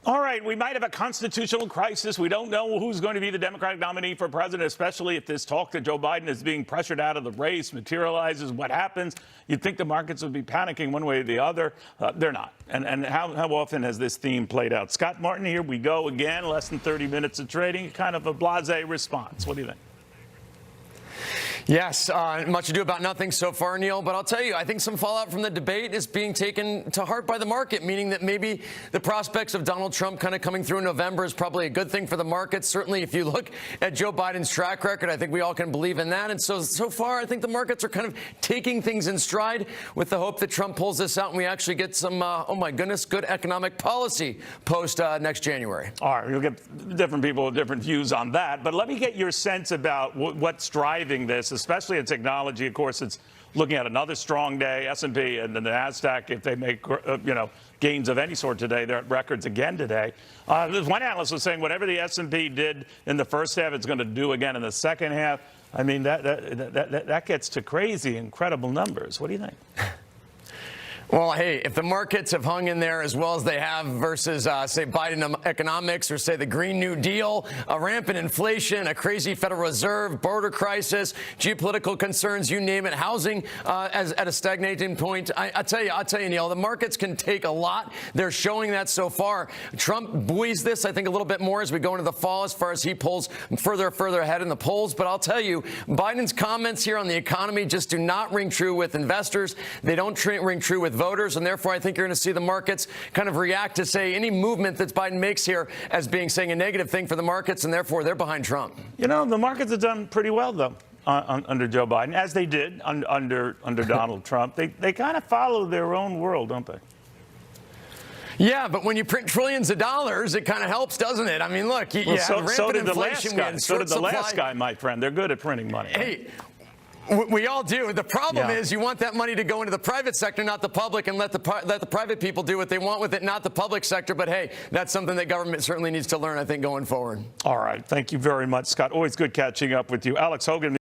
All right, we might have a constitutional crisis. We don't know who's going to be the Democratic nominee for president, especially if this talk that Joe Biden is being pressured out of the race materializes. What happens? You'd think the markets would be panicking one way or the other. They're not. And how often has this theme played out? Scott Martin, here we go again. Less than 30 minutes of trading. Kind of a blasé response. What do you think? Yes, much ado about nothing so far, Neil. But I'll tell you, I think some fallout from the debate is being taken to heart by the market, meaning that maybe the prospects of Donald Trump kind of coming through in November is probably a good thing for the markets. Certainly, if you look at Joe Biden's track record, I think we all can believe in that. And so far, I think the markets are kind of taking things in stride with the hope that Trump pulls this out and we actually get some, oh my goodness, good economic policy post next January. All right, you'll get different people with different views on that. But let me get your sense about what's driving this, especially in technology. Of course, it's looking at another strong day. S&P and the NASDAQ, if they make gains of any sort today, they're at records again today. There's one analyst was saying whatever the S&P did in the first half, it's going to do again in the second half. I mean, that gets to crazy, incredible numbers. What do you think? Well, hey, if the markets have hung in there as well as they have versus, say, Biden economics or, say, the Green New Deal, a rampant inflation, a crazy Federal Reserve, border crisis, geopolitical concerns, you name it, housing at a stagnating point. I'll tell you, Neil, the markets can take a lot. They're showing that so far. Trump buoys this, I think, a little bit more as we go into the fall as far as he pulls further ahead in the polls. But I'll tell you, Biden's comments here on the economy just do not ring true with investors. They don't ring true with voters, and therefore I think you're going to see the markets kind of react to, say, any movement that Biden makes here as being saying a negative thing for the markets, and therefore they're behind Trump. You know, the markets have done pretty well, though, under Joe Biden, as they did under Donald Trump. They kind of follow their own world, don't they? Yeah, but when you print trillions of dollars, it kind of helps, doesn't it? I mean, look, you have rampant inflation. So did the last guy, my friend. They're good at printing money. Right? Hey. We all do. The problem is you want that money to go into the private sector, not the public, and let the private people do what they want with it, not the public sector. But, hey, that's something that government certainly needs to learn, I think, going forward. All right. Thank you very much, Scott. Always good catching up with you. Alex Hogan.